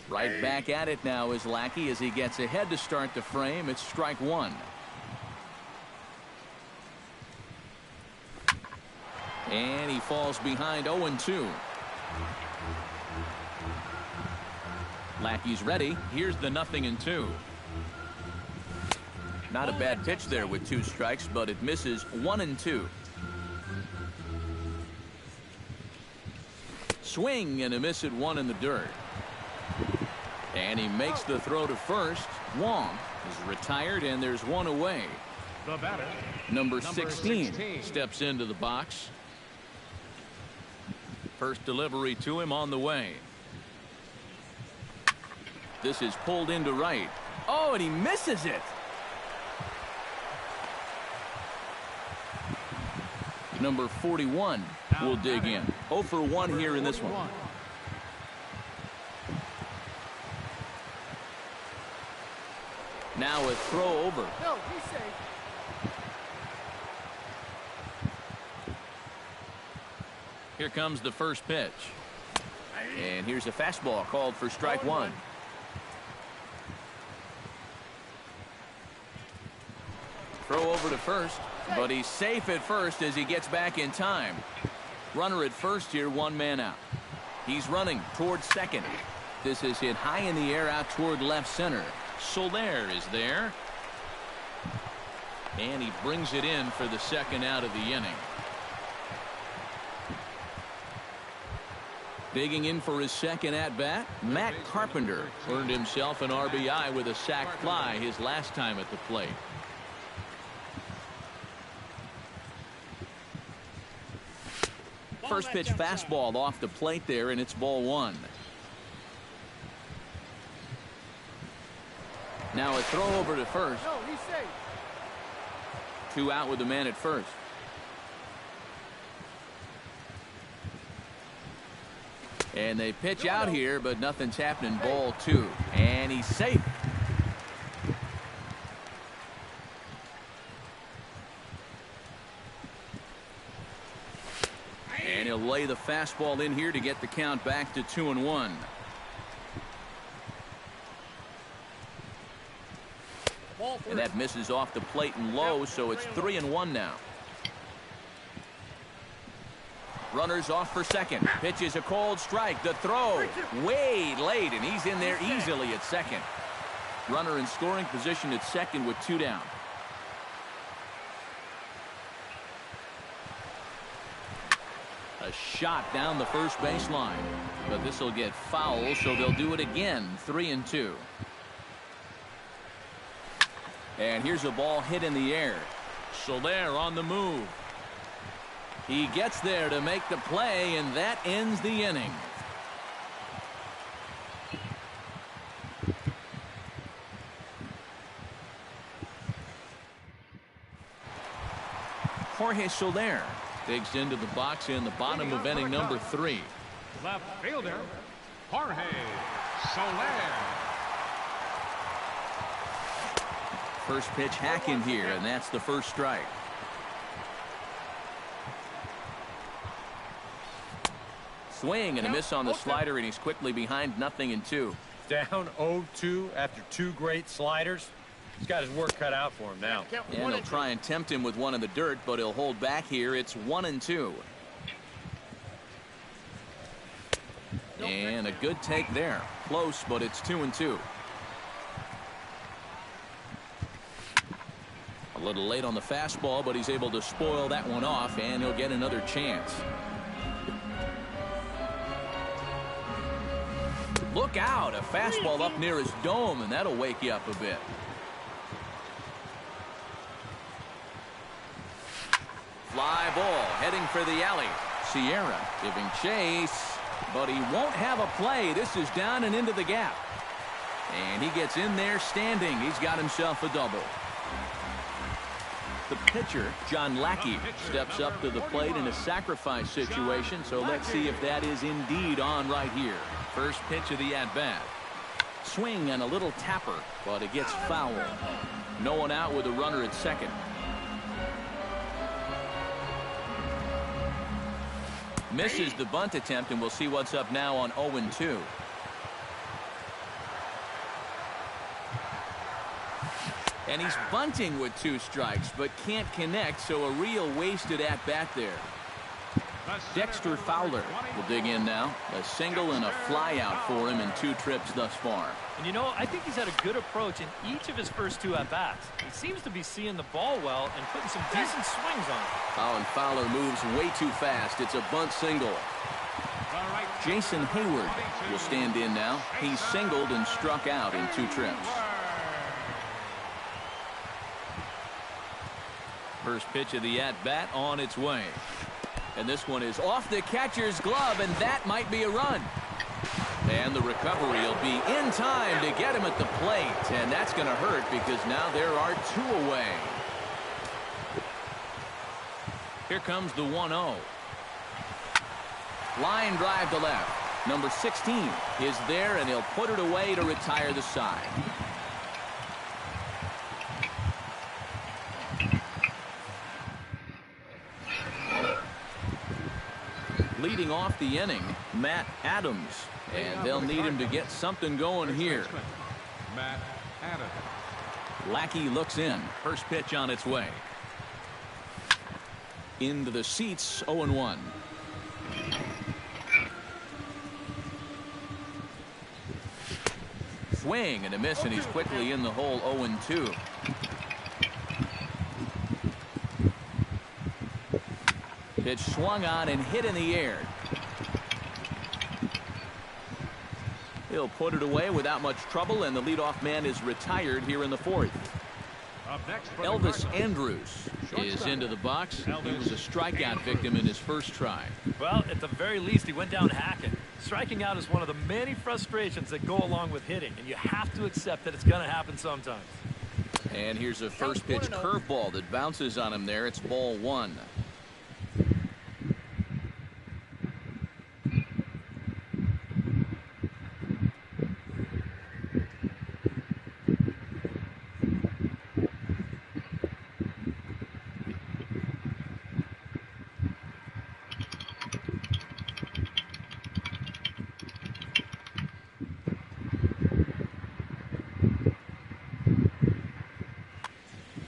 Right back at it now is Lackey as he gets ahead to start the frame. It's strike one. And he falls behind 0-2. Lackey's ready. Here's the 0-2. Not a bad pitch there with 2 strikes, but it misses 1-2. Swing and a miss at 1 in the dirt. And he makes the throw to first. Wong is retired, and there's 1 away. The batter, Number 16 steps into the box. First delivery to him on the way. This is pulled into right. Oh, and he misses it. Number 41 will dig in. 0 for 1 here in this one. Now a throw over. No, he's safe. Here comes the first pitch. And here's a fastball called for strike 1. Throw over to first, but he's safe at first as he gets back in time. Runner at first here, 1 man out. He's running towards second. This is hit high in the air out toward left center. Soler is there. And he brings it in for the second out of the inning. Digging in for his second at-bat, Matt Carpenter earned himself an RBI with a sac fly his last time at the plate. First pitch fastball off the plate there, and it's ball 1. Now a throw over to first. No, he's safe. 2 out with the man at first. And they pitch out here, but nothing's happening. Ball 2. And he's safe. And he'll lay the fastball in here to get the count back to 2-1. And that misses off the plate and low, so it's 3-1 now. Runners off for second. Pitch is a cold strike. The throw way late, and he's in there easily at second. Runner in scoring position at second with 2 down. A shot down the first baseline, but this will get foul, so they'll do it again. 3-2. And here's a ball hit in the air. Soler on the move. He gets there to make the play, and that ends the inning. Jorge Soler digs into the box in the bottom of inning number 3. left fielder, Jorge Soler. First pitch hack in here, and that's the first strike. Swing and a miss on the slider, and he's quickly behind 0-2. Down 0-2 after 2 great sliders. He's got his work cut out for him now. And he'll try and tempt him with one in the dirt, but he'll hold back here. It's 1-2. And a good take there. Close, but it's 2-2. A little late on the fastball, but he's able to spoil that one off, and he'll get another chance. Look out, a fastball up near his dome, and that'll wake you up a bit. Fly ball heading for the alley. Sierra giving chase, but he won't have a play. This is down and into the gap. And he gets in there standing. He's got himself a double. The pitcher, John Lackey, steps up to the plate in a sacrifice situation, so let's see if that is indeed on right here. First pitch of the at-bat. Swing and a little tapper, but it gets foul. No one out with a runner at second. Misses the bunt attempt, and we'll see what's up now on 0-2. And he's bunting with 2 strikes, but can't connect, so a real wasted at-bat there. Dexter Fowler will dig in now. A single and a flyout for him in 2 trips thus far. And you know, I think he's had a good approach in each of his first 2 at-bats. He seems to be seeing the ball well and putting some decent swings on it. Oh, and Fowler moves way too fast. It's a bunt single. Jason Hayward will stand in now. He's singled and struck out in 2 trips. First pitch of the at-bat on its way. And this one is off the catcher's glove, and that might be a run. And the recovery will be in time to get him at the plate. And that's going to hurt because now there are 2 away. Here comes the 1-0. Line drive to left. Number 16 is there, and he'll put it away to retire the side. Leading off the inning, Matt Adams. And they'll need him to get something going here. Matt Adams. Lackey looks in. First pitch on its way. Into the seats, 0-1. Swing and a miss, and he's quickly in the hole, 0-2. Pitch swung on and hit in the air. He'll put it away without much trouble, and the leadoff man is retired here in the 4th. Elvis Andrus is into the box. He was a strikeout victim in his first try. Well, at the very least, he went down hacking. Striking out is one of the many frustrations that go along with hitting, and you have to accept that it's going to happen sometimes. And here's a first pitch curveball that bounces on him there. It's ball 1.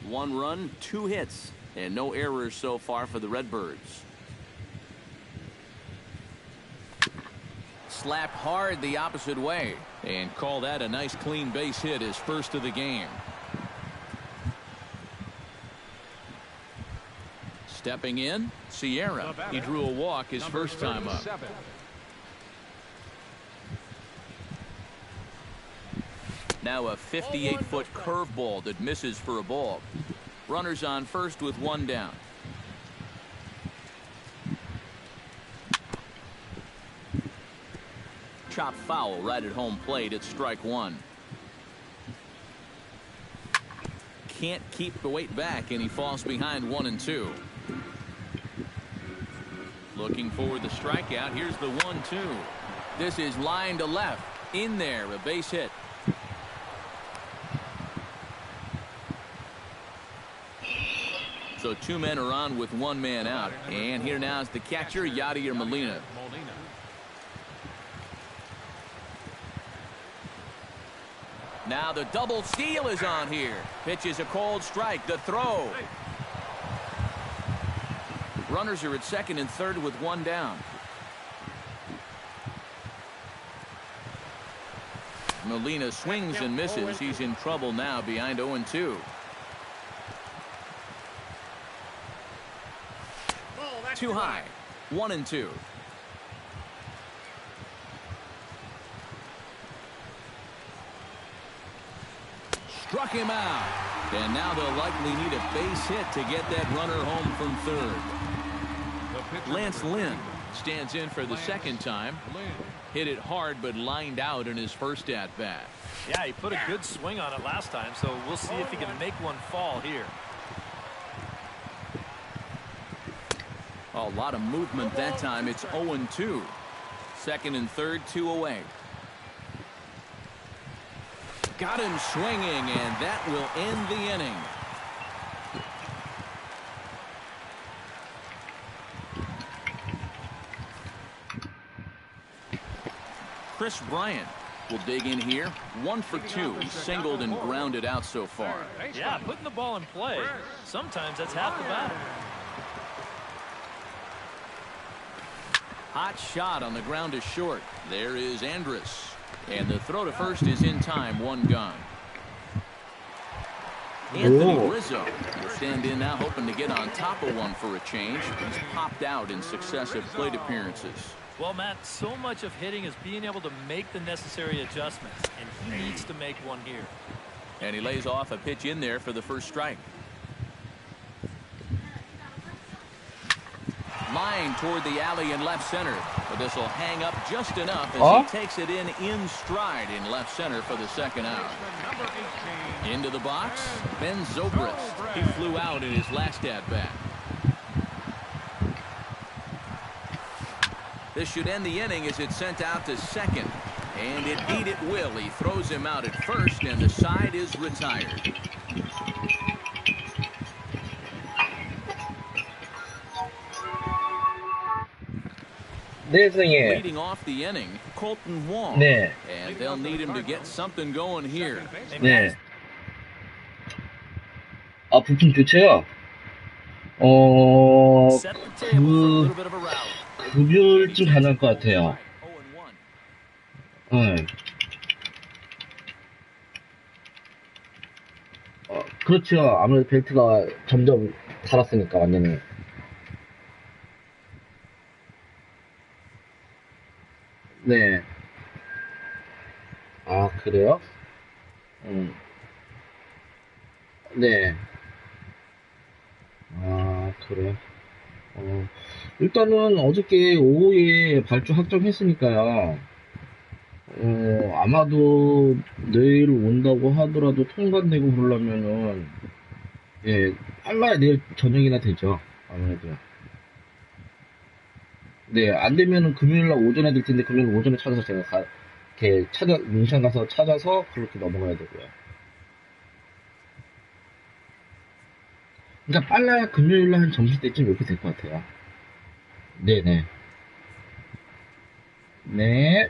One run, 2 hits, and no errors so far for the Redbirds. Slapped hard the opposite way, and call that a nice clean base hit, his first of the game. Stepping in, Sierra. He drew a walk his first time up. Now a 58-foot curveball that misses for a ball. Runners on first with 1 down. Chop foul right at home plate. It's strike 1. Can't keep the weight back, and he falls behind 1-2. Looking for the strikeout. Here's the 1-2. This is line to left. In there, a base hit. So 2 men are on with 1 man out. And here now is the catcher, Yadier Molina. Now the double steal is on here. Pitch is a cold strike. The throw. Runners are at second and third with 1 down. Molina swings and misses. He's in trouble now behind 0-2. Too high. 1-2. Struck him out. And now they'll likely need a base hit to get that runner home from third. Lance Lynn stands in for the second time. Hit it hard, but lined out in his first at-bat. Yeah, he put a good swing on it last time, so we'll see if he can make one fall here. A lot of movement that time. It's 0-2. Second and third, 2 away. Got him swinging, and that will end the inning. Chris Bryant will dig in here. 1 for 2. He's singled and grounded out so far. Yeah, putting the ball in play, sometimes that's half the battle. Hot shot on the ground is short. There is Andrus. And the throw to first is in time. 1 gone. Anthony Rizzo will stand in now, hoping to get on top of one for a change. He's popped out in successive plate appearances. Well, Matt, so much of hitting is being able to make the necessary adjustments, and he needs to make one here. And he lays off a pitch in there for the first strike. Line toward the alley in left center, but this will hang up just enough as he takes it in stride in left center for the second out. Into the box, Ben Zobrist. He flew out in his last at-bat. This should end the inning as it's sent out to second. And indeed it will. He throws him out at first, and the side is retired. 네, 선생님. Leading off the inning, Colton Wong. 네. And they'll need him to get something going here. 네. 아, 부품 교체요? 급여일쯤 가능할 것 같아요. 네. 그렇죠. 아무래도 벨트가 점점 닳았으니까, 완전히. 네. 아, 그래요? 네. 아, 그래. 일단은 어저께 오후에 발주 확정했으니까요. 아마도 내일 온다고 하더라도 통관되고 그러려면은, 예, 빨라야 내일 저녁이나 되죠. 아무래도. 네, 안 되면은 금요일날 오전에 될 텐데, 금요일 오전에 찾아서 제가 이렇게 민션 가서 찾아서 그렇게 넘어가야 되고요. 그러니까 빨라야 금요일날 한 점심때쯤 이렇게 될 것 같아요. 네네. 네.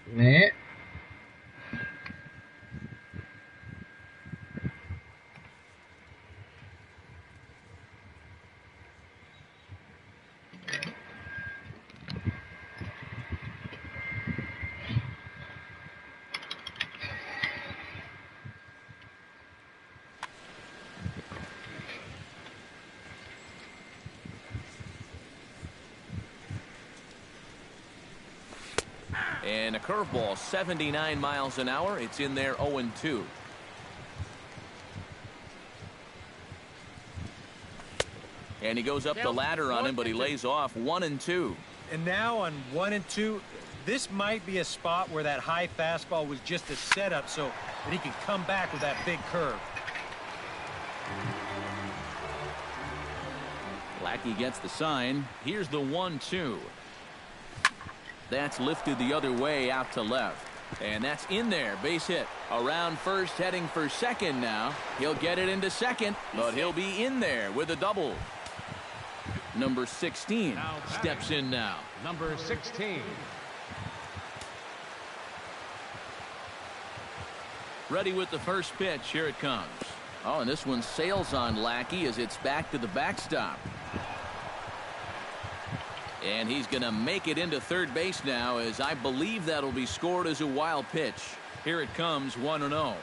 네. And a curveball, 79 miles an hour. It's in there 0-2. And he goes up the ladder on him, but he lays off 1-2. And now on 1-2, this might be a spot where that high fastball was just a setup so that he can come back with that big curve. Lackey gets the sign. Here's the 1-2. That's lifted the other way out to left. And that's in there. Base hit. Around first, heading for second now. He'll get it into second, but he'll be in there with a double. Number 16 steps in now. Number 16. Ready with the first pitch. Here it comes. Oh, and this one sails on Lackey as it's back to the backstop. And he's going to make it into third base now, as I believe that'll be scored as a wild pitch. Here it comes, 1-0.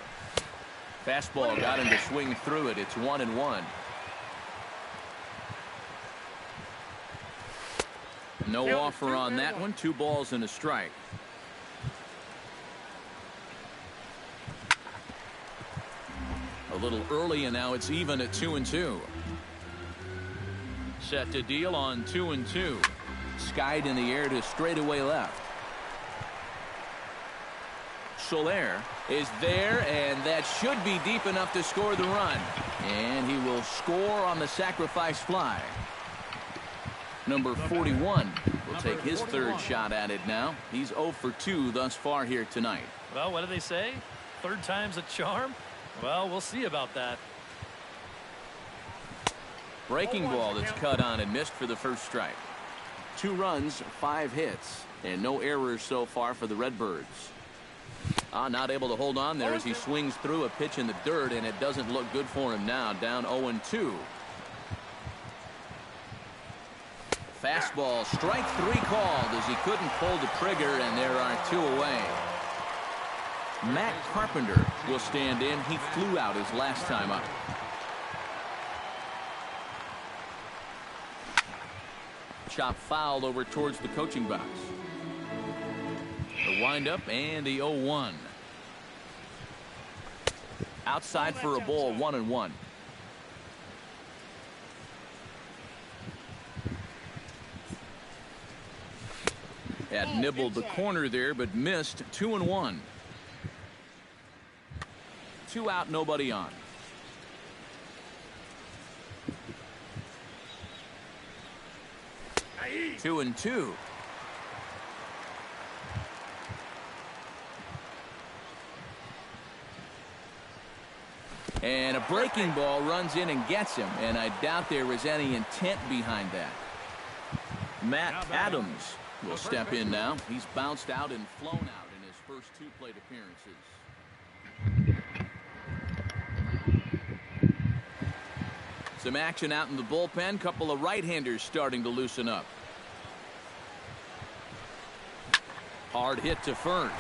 Fastball got him to swing through it. It's 1-1. No offer on that one. 2 balls and a strike. A little early, and now it's even at 2-2. Set to deal on 2-2. Skied in the air to straightaway left. Soler is there, and that should be deep enough to score the run. And he will score on the sacrifice fly. Number 41 will take his third shot at it now. He's 0 for 2 thus far here tonight. Well, what do they say? Third time's a charm? Well, we'll see about that. Breaking ball that's cut on and missed for the first strike. 2 runs, 5 hits, and no errors so far for the Redbirds. Not able to hold on there as he swings through a pitch in the dirt, and it doesn't look good for him now. Down 0-2. Fastball, strike 3 called as he couldn't pull the trigger, and there are 2 away. Matt Carpenter will stand in. He flew out his last time up. Chop fouled over towards the coaching box. The windup and the 0-1. Outside for a ball, 1-1. Had nibbled the corner there, but missed. 2-1. 2 out, nobody on. Two and 2. And a breaking ball runs in and gets him, and I doubt there was any intent behind that. Matt Adams will step in now. He's bounced out and flown out in his first 2 plate appearances. Some action out in the bullpen. Couple of right-handers starting to loosen up. Hard hit to first.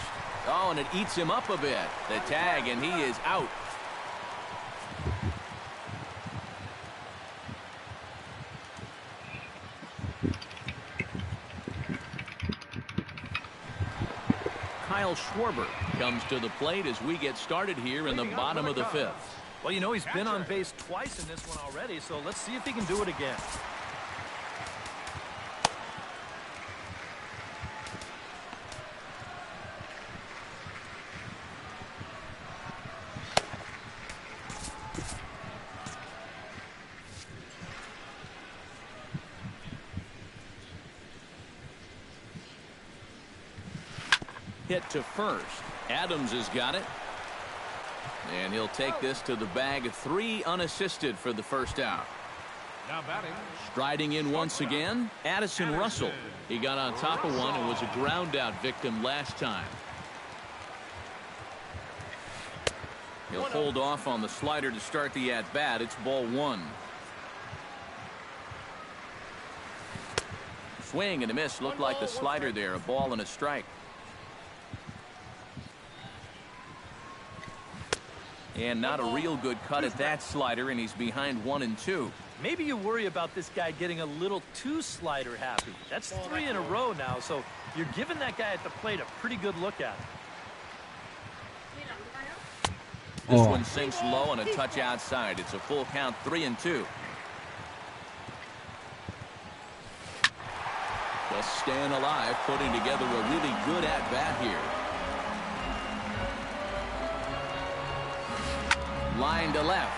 Oh, and it eats him up a bit. The tag, and he is out. Kyle Schwarber comes to the plate as we get started here in the bottom of the 5th. Well, you know, he's been on base twice in this one already, so let's see if he can do it again. Hit to first. Adams has got it. And he'll take this to the bag. 3 unassisted for the first out. Now batting. Striding in once again, Addison Russell. He got on top of one and was a ground out victim last time. He'll hold off on the slider to start the at-bat. It's ball 1. Swing and a miss. Looked like the slider there. A ball and a strike. And not a real good cut at that slider, and he's behind 1-2. Maybe you worry about this guy getting a little too slider happy. That's 3 in a row now, so you're giving that guy at the plate a pretty good look at it. This one sinks low and a touch outside. It's a full count, 3-2. Just staying alive, putting together a really good at-bat here. Line to left.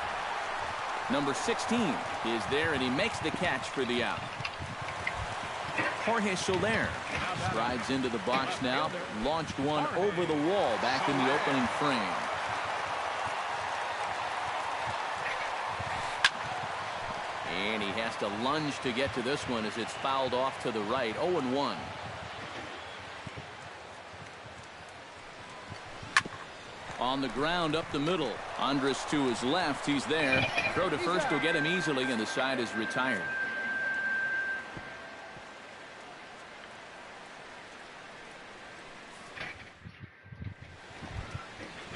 Number 16 is there, and he makes the catch for the out. Jorge Soler strides into the box now. Launched one over the wall back in the opening frame. And he has to lunge to get to this one as it's fouled off to the right. 0-1. On the ground up the middle. Andrus to his left. He's there. Throw to first will get him easily, and the side is retired.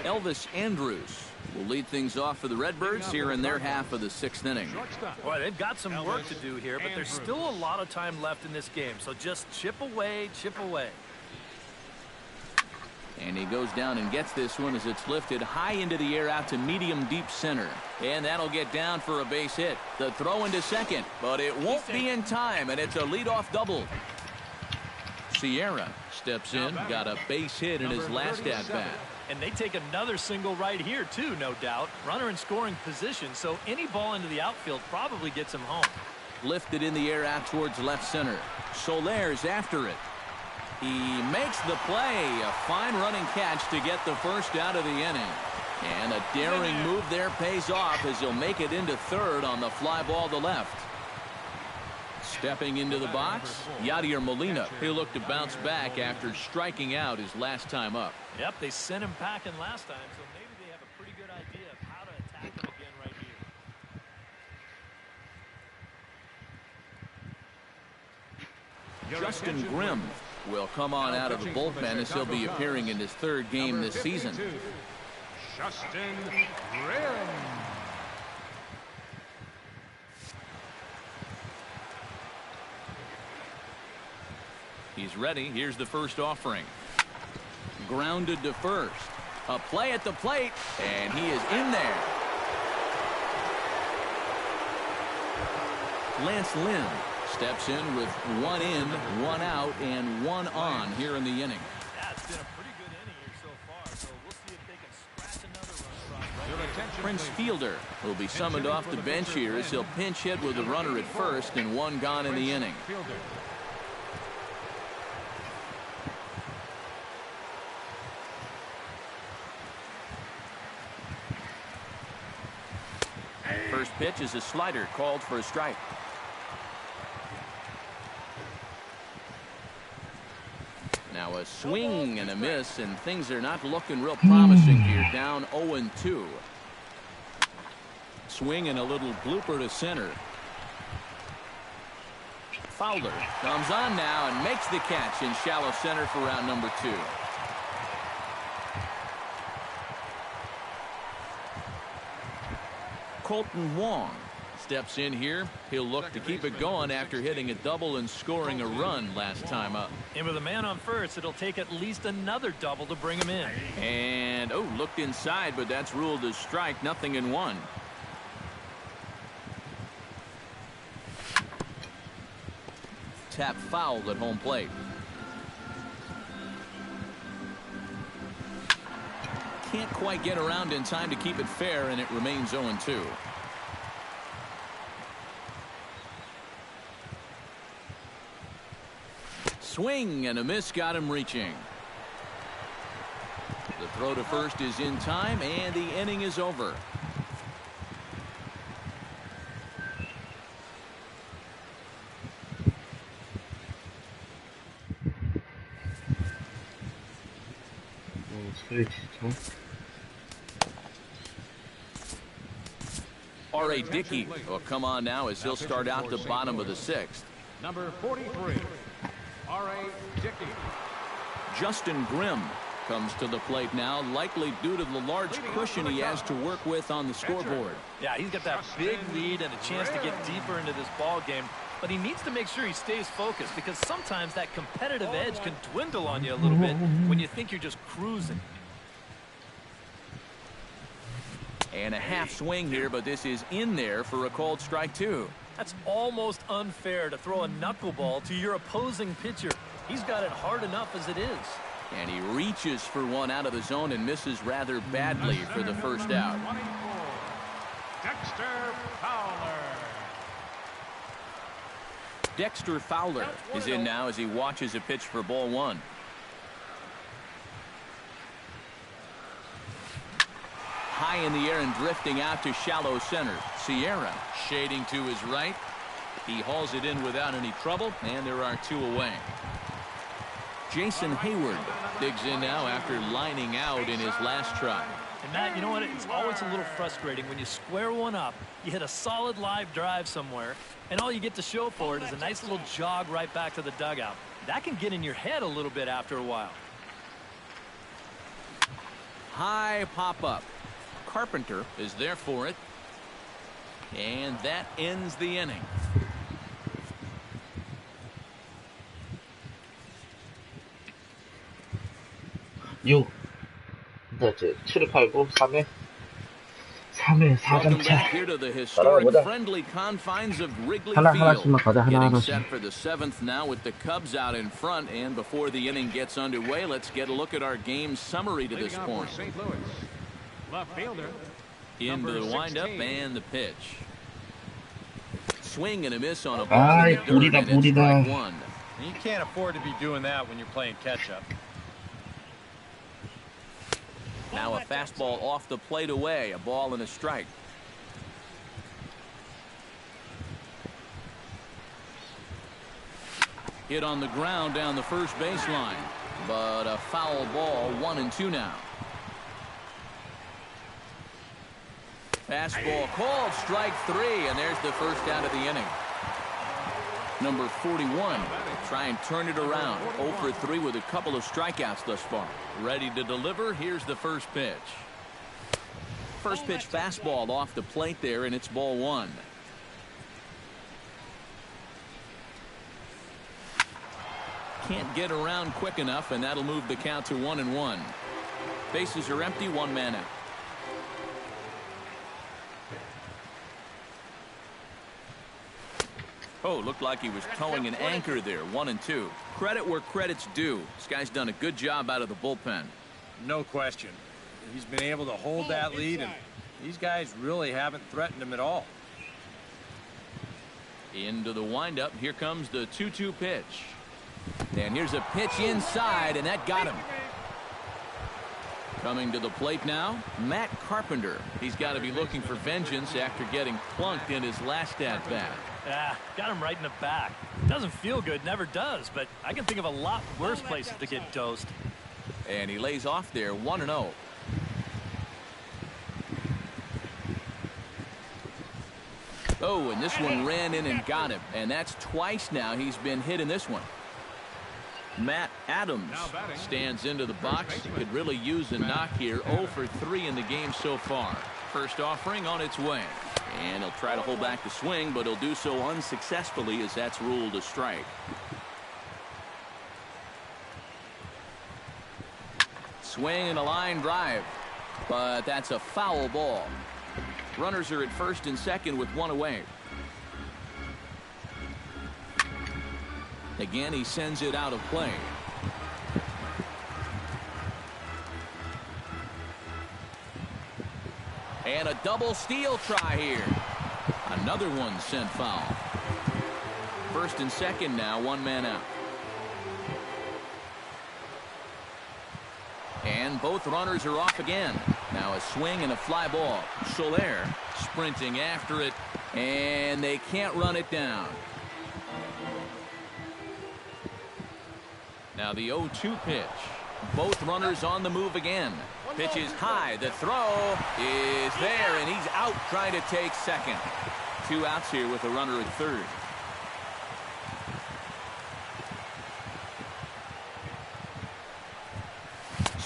Elvis Andrus will lead things off for the Redbirds here in their half of the 6th inning. Boy, they've got some work to do here, but there's still a lot of time left in this game, so just chip away, chip away. And he goes down and gets this one as it's lifted high into the air out to medium deep center. And that'll get down for a base hit. The throw into second, but it won't be in time, and it's a leadoff double. Sierra steps in, got a base hit in his last at-bat. And they take another single right here, too, no doubt. Runner in scoring position, so any ball into the outfield probably gets him home. Lifted in the air out towards left center. Soler's after it. He makes the play. A fine running catch to get the first out of the inning. And a daring move there pays off as he'll make it into third on the fly ball to left. Stepping into the box, Yadier Molina. He'll look to bounce back after striking out his last time up. Yep, they sent him packing last time, so maybe they have a pretty good idea of how to attack him again right here. Justin Grimm will come on out of the bullpen as he'll be appearing in his third game this season. Justin Grimm. He's ready. Here's the first offering. Grounded to first. A play at the plate, and he is in there. Lance Lynn steps in with 1 in, 1 out, and 1 on here in the inning. Yeah, it's been a pretty good inning here so far, so we'll see if they can scratch another run across. Prince Fielder will be summoned off the bench here as he'll pinch hit with a runner at first and 1 gone in the inning. First pitch is a slider called for a strike. Now a swing and a miss, and things are not looking real promising here. Down 0-2. Swing and a little blooper to center. Fowler comes on now and makes the catch in shallow center for round number 2. Colton Wong steps in here. He'll look to keep it going after hitting a double and scoring a run last time up. And with a man on first, it'll take at least another double to bring him in. And, looked inside, but that's ruled as strike. 0-1. Tap fouled at home plate. Can't quite get around in time to keep it fair, and it remains 0-2. Swing and a miss got him reaching. The throw to first is in time, and the inning is over. R.A. Dickey will come on now as he'll start out the bottom of the 6th. Number 43, R.A. Dickey. Justin Grimm comes to the plate now, likely due to the large cushion he has to work with on the scoreboard. Yeah, he's got that big lead and a chance to get deeper into this ball game, but he needs to make sure he stays focused because sometimes that competitive edge can dwindle on you a little bit when you think you're just cruising. And a half swing here, but this is in there for a called strike 2. That's almost unfair to throw a knuckleball to your opposing pitcher. He's got it hard enough as it is. And he reaches for one out of the zone and misses rather badly for the first out. Dexter Fowler. Dexter Fowler is in now as he watches a pitch for ball 1. High in the air and drifting out to shallow center. Sierra shading to his right. He hauls it in without any trouble, and there are 2 away. Jason Hayward digs in now after lining out in his last try. And Matt, you know what? It's always a little frustrating when you square one up, you hit a solid live drive somewhere, and all you get to show for it is a nice little jog right back to the dugout. That can get in your head a little bit after a while. High pop-up. Carpenter is there for it. And that ends the inning. 육. 이제 7을 팔고 3회 4점 Welcome 차. back here to the historic 따라가보자. friendly confines of Wrigley 하나씩만 Field. 가자. Getting 하나씩. set for the 7th now with the Cubs out in front. And before the inning gets underway, let's get a look at our game summary to this Leading off point. for St. Louis. Left fielder. Into the number windup 16. and the pitch. Swing and a miss on a ball 아이, in the dirt, 볼이다, and it's 볼이다. strike 1. And you can't afford to be doing that when you're playing catch-up. Now a fastball off the plate away, a ball and a strike. Hit on the ground down the first baseline. But a foul ball, 1-2 now. Fastball called, strike 3, and there's the first out of the inning. Number 41, try and turn it around. 0 for 3 with a couple of strikeouts thus far. Ready to deliver, here's the first pitch. First pitch fastball off the plate there, and it's ball 1. Can't get around quick enough, and that'll move the count to 1-1. Bases are empty, 1 man out. Oh, looked like he was towing an anchor there. 1-2. Credit where credit's due. This guy's done a good job out of the bullpen. No question. He's been able to hold that lead, and these guys really haven't threatened him at all. Into the windup. Here comes the 2-2 pitch. And here's a pitch inside, and that got him. Coming to the plate now, Matt Carpenter. He's got to be looking for vengeance after getting plunked in his last at-bat. Got him right in the back. Doesn't feel good, never does, but I can think of a lot worse places to get dosed. And he lays off there, 1-0. Oh, and this one ran in and got him. And that's twice now he's been hit in this one. Matt Adams stands into the box. Could really use a knock here. 0 for 3 in the game so far. First offering on its way. And he'll try to hold back the swing, but he'll do so unsuccessfully as that's ruled a strike. Swing and a line drive. But that's a foul ball. Runners are at first and second with 1 away. Again, he sends it out of play. And a double steal try here. Another one sent foul. First and second now, 1 man out. And both runners are off again. Now a swing and a fly ball. Soler sprinting after it, and they can't run it down. Now the 0-2 pitch. Both runners on the move again. Pitch is high. The throw is there, and he's out trying to take second. 2 outs here with a runner at third.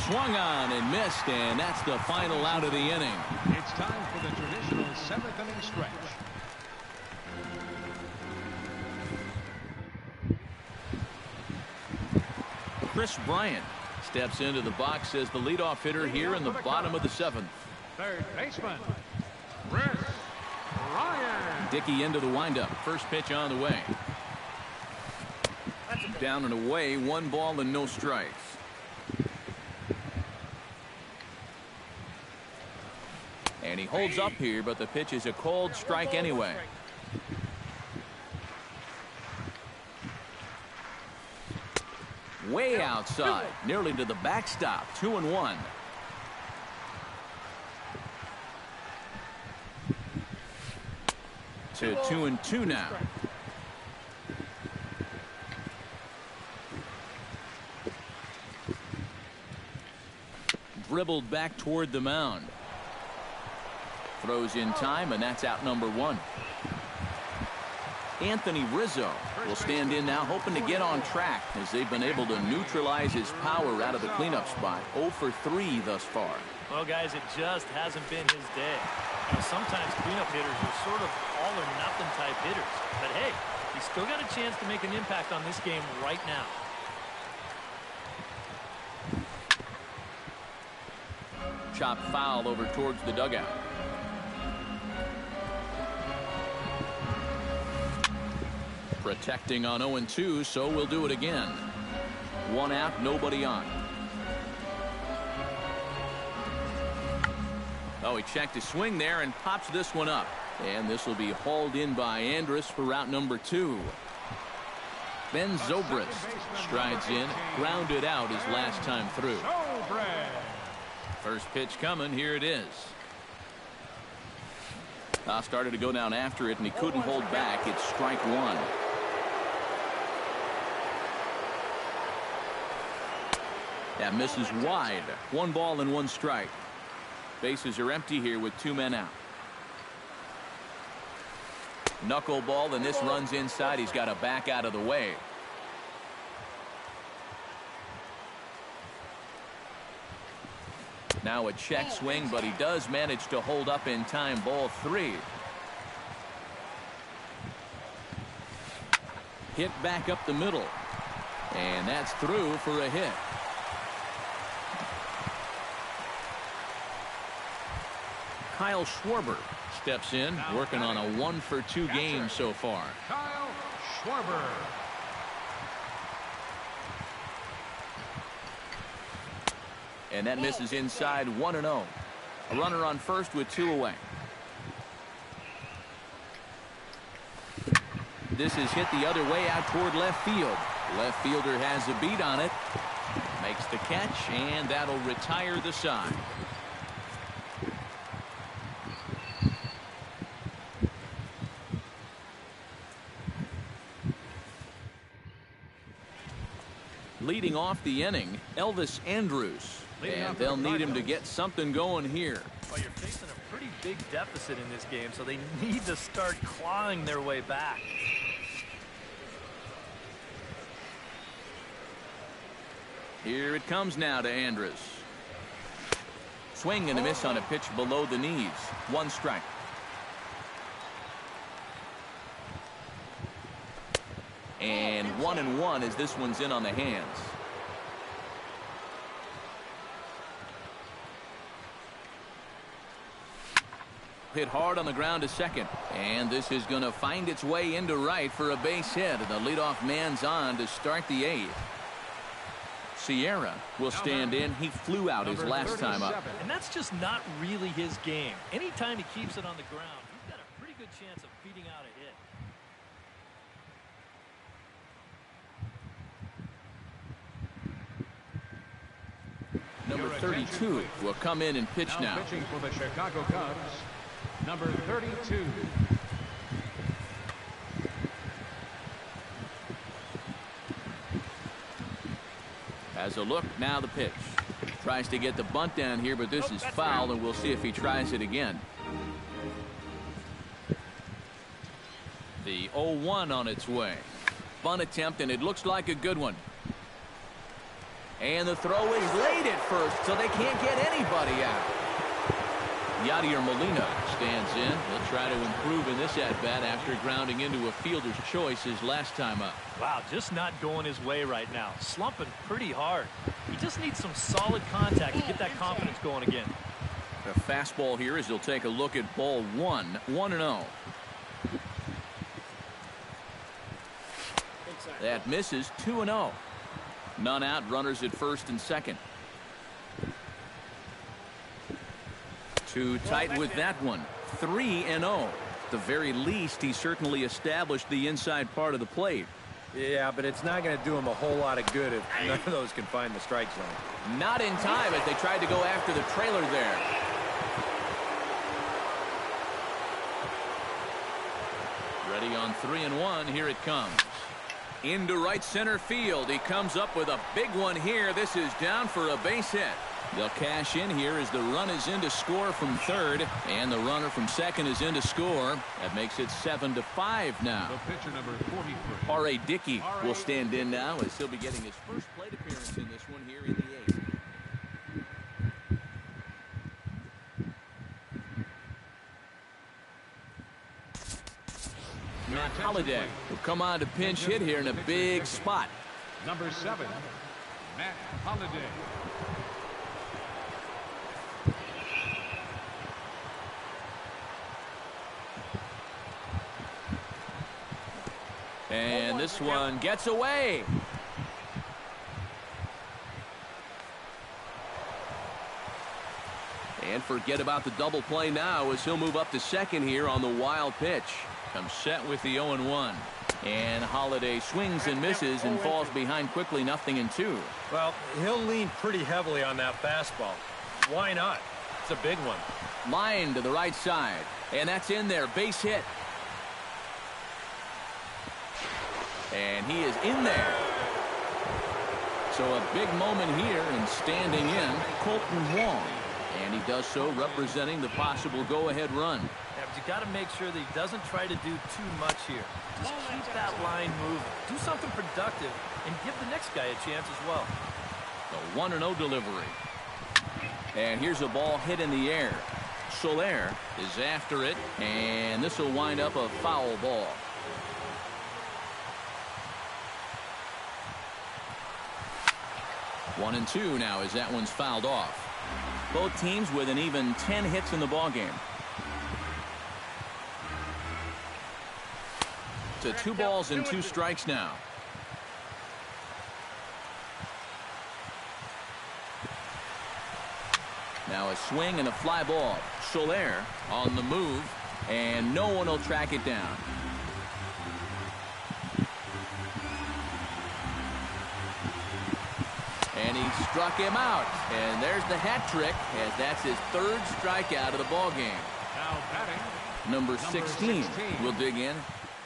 Swung on and missed, and that's the final out of the inning. It's time for the traditional 7th inning stretch. Chris Bryant steps into the box as the leadoff hitter here in the bottom of the 7th. Third baseman, Chris Bryant. Dickey into the windup. First pitch on the way. Down and away, 1 ball and no strikes. And he holds up here, but the pitch is a cold strike anyway. Way outside, nearly to the backstop. 2-1. To 2-2 now. Dribbled back toward the mound. Throws in time, and that's out number 1. Anthony Rizzo will stand in now, hoping to get on track as they've been able to neutralize his power out of the cleanup spot. 0 for 3 thus far. Well, guys, it just hasn't been his day. You know, sometimes cleanup hitters are sort of all-or-nothing type hitters. But hey, he's still got a chance to make an impact on this game right now. Chop foul over towards the dugout. Protecting on 0-2, so we'll do it again. 1 out, nobody on. Oh, he checked his swing there and pops this one up. And this will be hauled in by Andrus for route number 2. Ben Zobrist strides in, grounded out his last time through. First pitch coming, here it is. Started to go down after it, and he couldn't hold back. It's strike 1. That misses wide. 1 ball and 1 strike. Bases are empty here with 2 men out. Knuckleball, and this runs inside. He's got to back out of the way. Now a check swing, but he does manage to hold up in time. Ball 3. Hit back up the middle. And that's through for a hit. Kyle Schwarber steps in, working on a 1-for-2 game so far. Kyle Schwarber. And that misses inside. 1-0. A runner on first with 2 away. This is hit the other way out toward left field. Left fielder has a beat on it. Makes the catch, and that'll retire the side. Leading off the inning, Elvis Andrus. And they'll need him to get something going here. Well, you're facing a pretty big deficit in this game, so they need to start clawing their way back. Here it comes now to Andrus. Swing and a miss on a pitch below the knees. 1 strike. And 1-1 as this one's in on the hands. Hit hard on the ground to second. And this is going to find its way into right for a base hit. And the leadoff man's on to start the 8th. Sierra will stand in. He flew out his last time up. And that's just not really his game. Anytime he keeps it on the ground, he's got a pretty good chance of beating out a hit. Number 32 will come in and pitch now. Pitching for the Chicago Cubs, number 32. Has a look, now the pitch. Tries to get the bunt down here, but this is foul, and we'll see if he tries it again. The 0-1 on its way. Bunt attempt, and it looks like a good one. And the throw is late at first, so they can't get anybody out. Yadier Molina stands in. He'll try to improve in this at-bat after grounding into a fielder's choice his last time up. Wow, just not going his way right now. Slumping pretty hard. He just needs some solid contact to get that confidence going again. A fastball here as he'll take a look at ball 1. 1-0. That misses. 2-0. None out, runners at first and second. Too tight with that one. 3-0. At the very least, he certainly established the inside part of the plate. Yeah, but it's not going to do him a whole lot of good if none of those can find the strike zone. Not in time as they tried to go after the trailer there. Ready on 3-1. Here it comes. Into right center field. He comes up with a big one here. This is down for a base hit. They'll cash in here as the run is in to score from third, and the runner from second is in to score. That makes it 7-5 now. The pitcher number 43. R.A. Dickey will stand in now as he'll be getting his first plate appearance in this one here in the 8th. Matt Holliday will come on to pinch hit here in a big spot. Number 7, Matt Holliday. And this one gets away. And forget about the double play now as he'll move up to second here on the wild pitch. Comes set with the 0-1. And Holliday swings and misses and falls behind quickly, 0-2. Well, he'll lean pretty heavily on that fastball. Why not? It's a big one. Line to the right side. And that's in there. Base hit. And he is in there. So a big moment here, and standing in, Colton Wong. And he does so representing the possible go-ahead run. Yeah, but you got to make sure that he doesn't try to do too much here. Just keep that line moving. Do something productive and give the next guy a chance as well. The 1-0 delivery. And here's a ball hit in the air. Soler is after it, and this will wind up a foul ball. One and two now as that one's fouled off. Both teams with an even 10 hits in the ballgame. To 2 balls and 2 strikes now. Now a swing and a fly ball. Soler on the move, and no one will track it down. And he struck him out. And there's the hat trick, as that's his 3rd strikeout of the ball game. Now batting, Number 16 will dig in.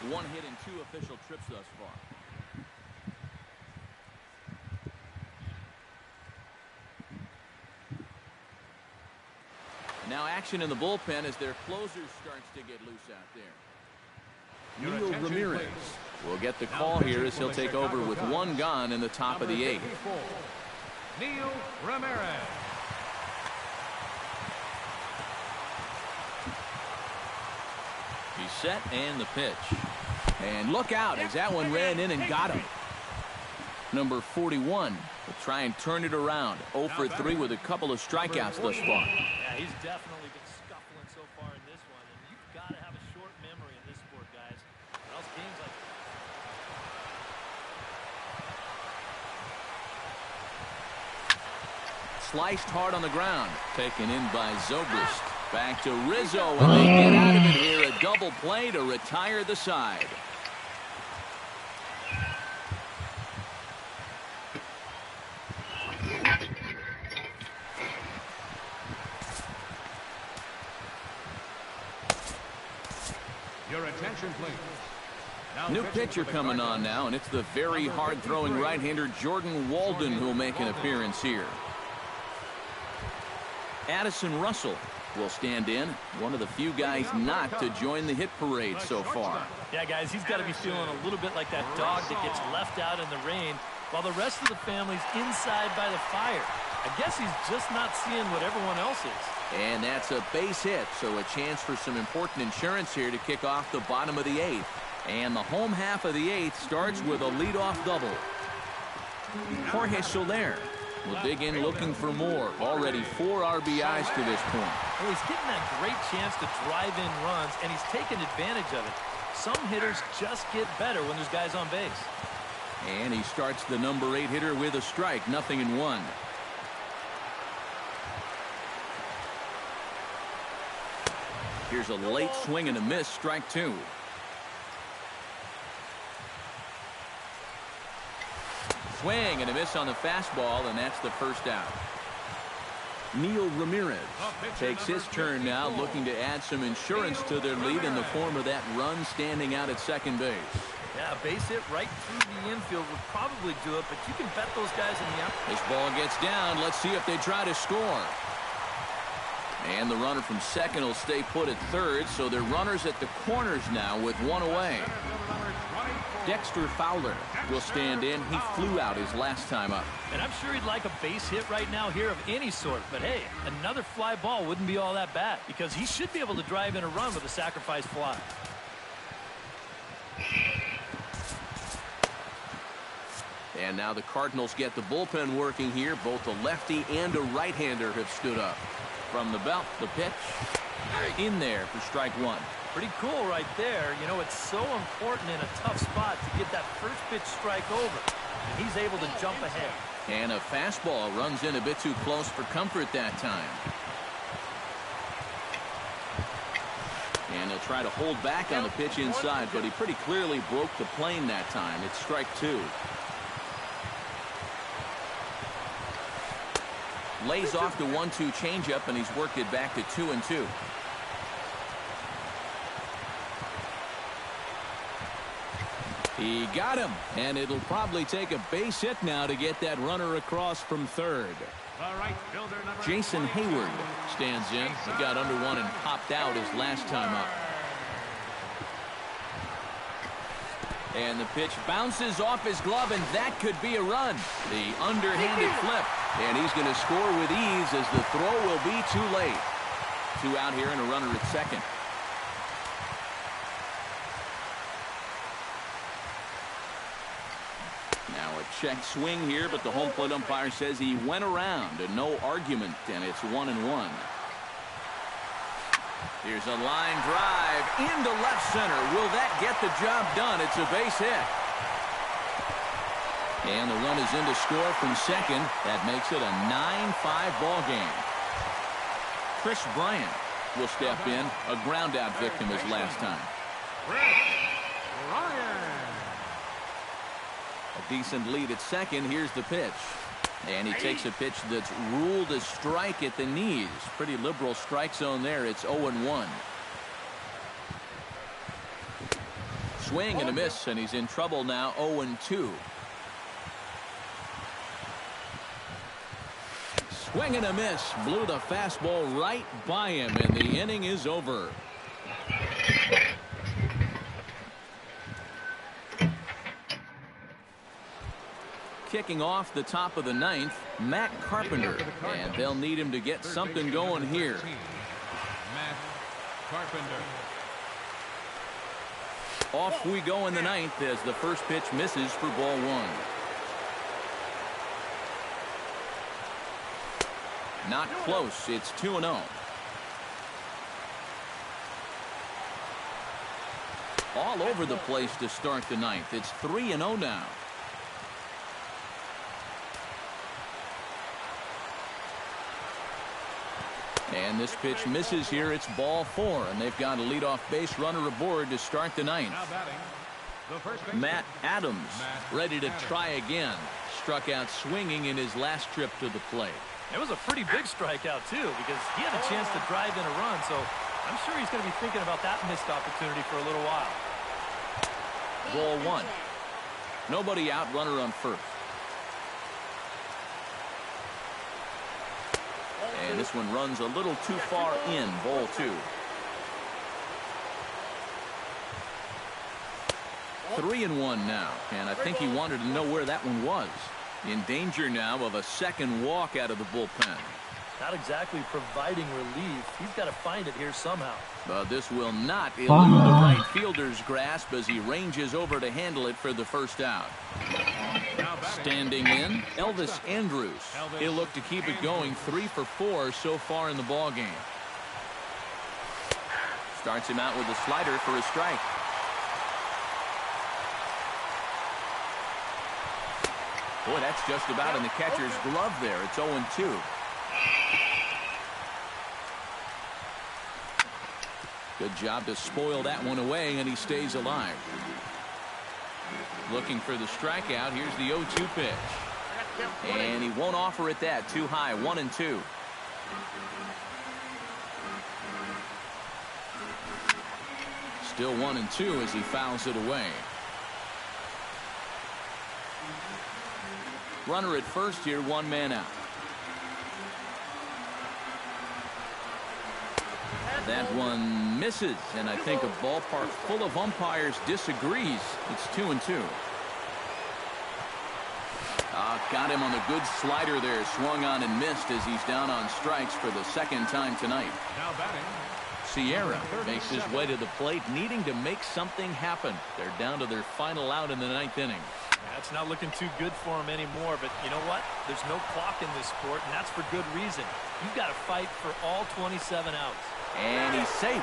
1 hit and 2 official trips thus far. Now action in the bullpen as their closer starts to get loose out there. Your Neil attention, Ramirez please. will get the Now call pitching here as for he'll the take Chicago over with Cubs, 1 gone in the top of the 8th. 54, Neil Ramirez. He's set and the pitch. And look out as that one ran in and got him. Number 41 will try and turn it around. 0 for 3 with a couple of strikeouts thus far. Yeah, he's definitely been scuffling so far in this one, and you've got to have a short memory in this sport, guys, or else games like Sliced hard on the ground. Taken in by Zobrist. Back to Rizzo, and they get out of it here. A double play to retire the side. Your attention, please. Now New pitching pitcher for the coming on Cardinals. now, and it's the very hard-throwing right-hander Jordan Walden who will make an appearance here. Addison Russell will stand in, one of the few guys not to join the hit parade so far. Yeah, guys, he's got to be feeling a little bit like that dog that gets left out in the rain while the rest of the family's inside by the fire. I guess he's just not seeing what everyone else is. And that's a base hit, so a chance for some important insurance here to kick off the bottom of the 8th. And the home half of the 8th starts with a leadoff double. Jorge Soler will dig in looking for more. Already 4 RBIs to this point. Well, he's getting that great chance to drive in runs, and he's taking advantage of it. Some hitters just get better when there's guys on base. And he starts the number 8 hitter with a strike, 0-1. Here's a late swing and a miss, strike 2. Swing and a miss on the fastball, and that's the first out. Neil Ramirez takes his turn now, looking to add some insurance to their lead in the form of that run standing out at second base. Yeah, a base hit right through the infield would probably do it, but you can bet those guys in the out. This ball gets down. Let's see if they try to score. And the runner from second will stay put at third, so they're runners at the corners now with 1 away. Dexter Fowler will stand in. He flew out his last time up. And I'm sure he'd like a base hit right now here of any sort. But hey, another fly ball wouldn't be all that bad because he should be able to drive in a run with a sacrifice fly. And now the Cardinals get the bullpen working here. Both a lefty and a right-hander have stood up. From the belt, the pitch in there for strike 1. Pretty cool right there. You know, it's so important in a tough spot to get that first pitch strike over. And he's able to jump ahead. And a fastball runs in a bit too close for comfort that time. And he'll try to hold back on the pitch inside, but he pretty clearly broke the plane that time. It's strike 2. Lays off the 1-2 changeup, and he's worked it back to 2-2. He got him, and it'll probably take a base hit now to get that runner across from third. Jason Hayward stands in. He got under one and popped out his last time up. And the pitch bounces off his glove, and that could be a run. The underhanded flip, and he's going to score with ease as the throw will be too late. 2 out here and a runner at second. Now a check swing here, but the home plate umpire says he went around and no argument, and it's 1-1. Here's a line drive into left center. Will that get the job done? It's a base hit. And the run is in to score from second. That makes it a 9-5 ball game. Chris Bryant will step in. A ground out victim his last time. A decent lead at second. Here's the pitch. And he takes a pitch that's ruled a strike at the knees. Pretty liberal strike zone there. It's 0-1. Swing and a miss, and he's in trouble now. 0-2. Swing and a miss. Blew the fastball right by him, and the inning is over. Kicking off the top of the ninth, Matt Carpenter, and they'll need him to get something going here. Matt Carpenter. Off we go in the ninth as the first pitch misses for ball one. Not close. It's 2-0. All over the place to start the ninth. It's 3-0 now. And this pitch misses here. It's ball four, and they've got a leadoff base runner aboard to start the ninth. Matt Adams ready to try again. Struck out swinging in his last trip to the plate. It was a pretty big strikeout, too, because he had a chance to drive in a run, so I'm sure he's going to be thinking about that missed opportunity for a little while. Ball one. Nobody out, runner on first. And this one runs a little too far in. Ball two. 3-1 now, and I think he wanted to know where that one was. In danger now of a second walk out of the bullpen. Not exactly providing relief. He's got to find it here somehow. But this will not elude the right fielder's grasp as he ranges over to handle it for the first out. Standing in, Elvis Andrus. He'll look to keep it going. 3 for 4 so far in the ball game. Starts him out with a slider for a strike. Boy, that's just about in the catcher's glove there. It's 0-2. Good job to spoil that one away, and he stays alive. Looking for the strikeout. Here's the 0-2 pitch. And he won't offer it that. Too high. 1-2. Still 1-2 as he fouls it away. Runner at first here, 1 man out. That one misses, and I think a ballpark full of umpires disagrees. It's 2-2. Got him on the good slider there. Swung on and missed as he's down on strikes for the second time tonight. Now batting. Sierra makes his way to the plate, needing to make something happen. They're down to their final out in the 9th inning. That's not looking too good for him anymore, but you know what? There's no clock in this sport, and that's for good reason. You've got to fight for all 27 outs. And he's safe.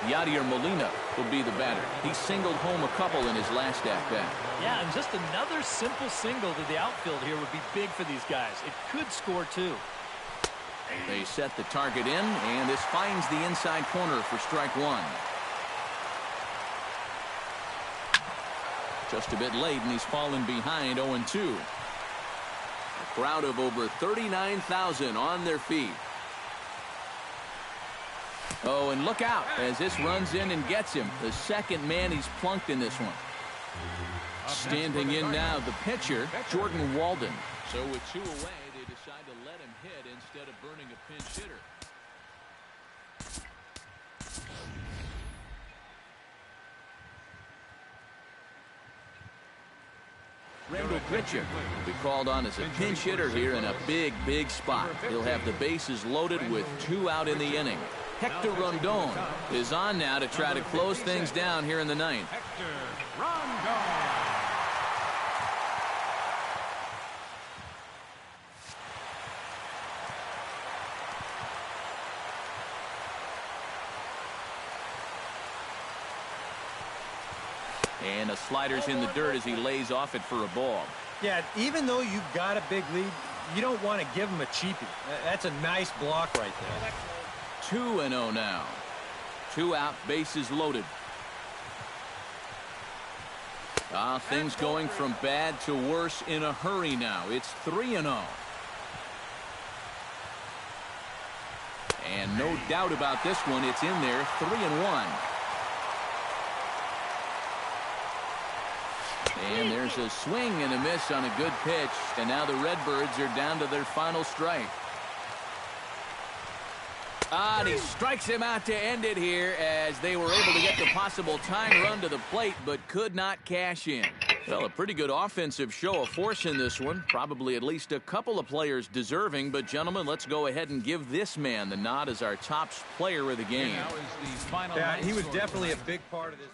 Yadier Molina will be the batter. He singled home a couple in his last at-bat. Yeah, and just another simple single to the outfield here would be big for these guys. It could score too. They set the target in, and this finds the inside corner for strike one. Just a bit late, and he's fallen behind 0-2. A crowd of over 39,000 on their feet. Oh, and look out as this runs in and gets him. The second man he's plunked in this one. Standing in now, the pitcher, Jordan Walden. So with 2 away, they decide to let him hit instead of burning a pinch hitter. Randall Grichuk will be called on as a pinch hitter here in a big, big spot. He'll have the bases loaded with 2 out in the inning. Hector Rondon is on now to try to close things down here in the 9th. Hector Rondon. And a slider's in the dirt as he lays off it for a ball. Yeah, even though you've got a big lead, you don't want to give him a cheapie. That's a nice block right there. 2-0 now. 2 out, bases loaded. Things going from bad to worse in a hurry now. It's 3-0. And no doubt about this one, it's in there, 3-1. And there's a swing and a miss on a good pitch. And now the Redbirds are down to their final strike. And he strikes him out to end it here as they were able to get the possible time run to the plate but could not cash in. Well, a pretty good offensive show of force in this one. Probably at least a couple of players deserving. But, gentlemen, let's go ahead and give this man the nod as our top player of the game. Yeah, he was definitely a big part of this.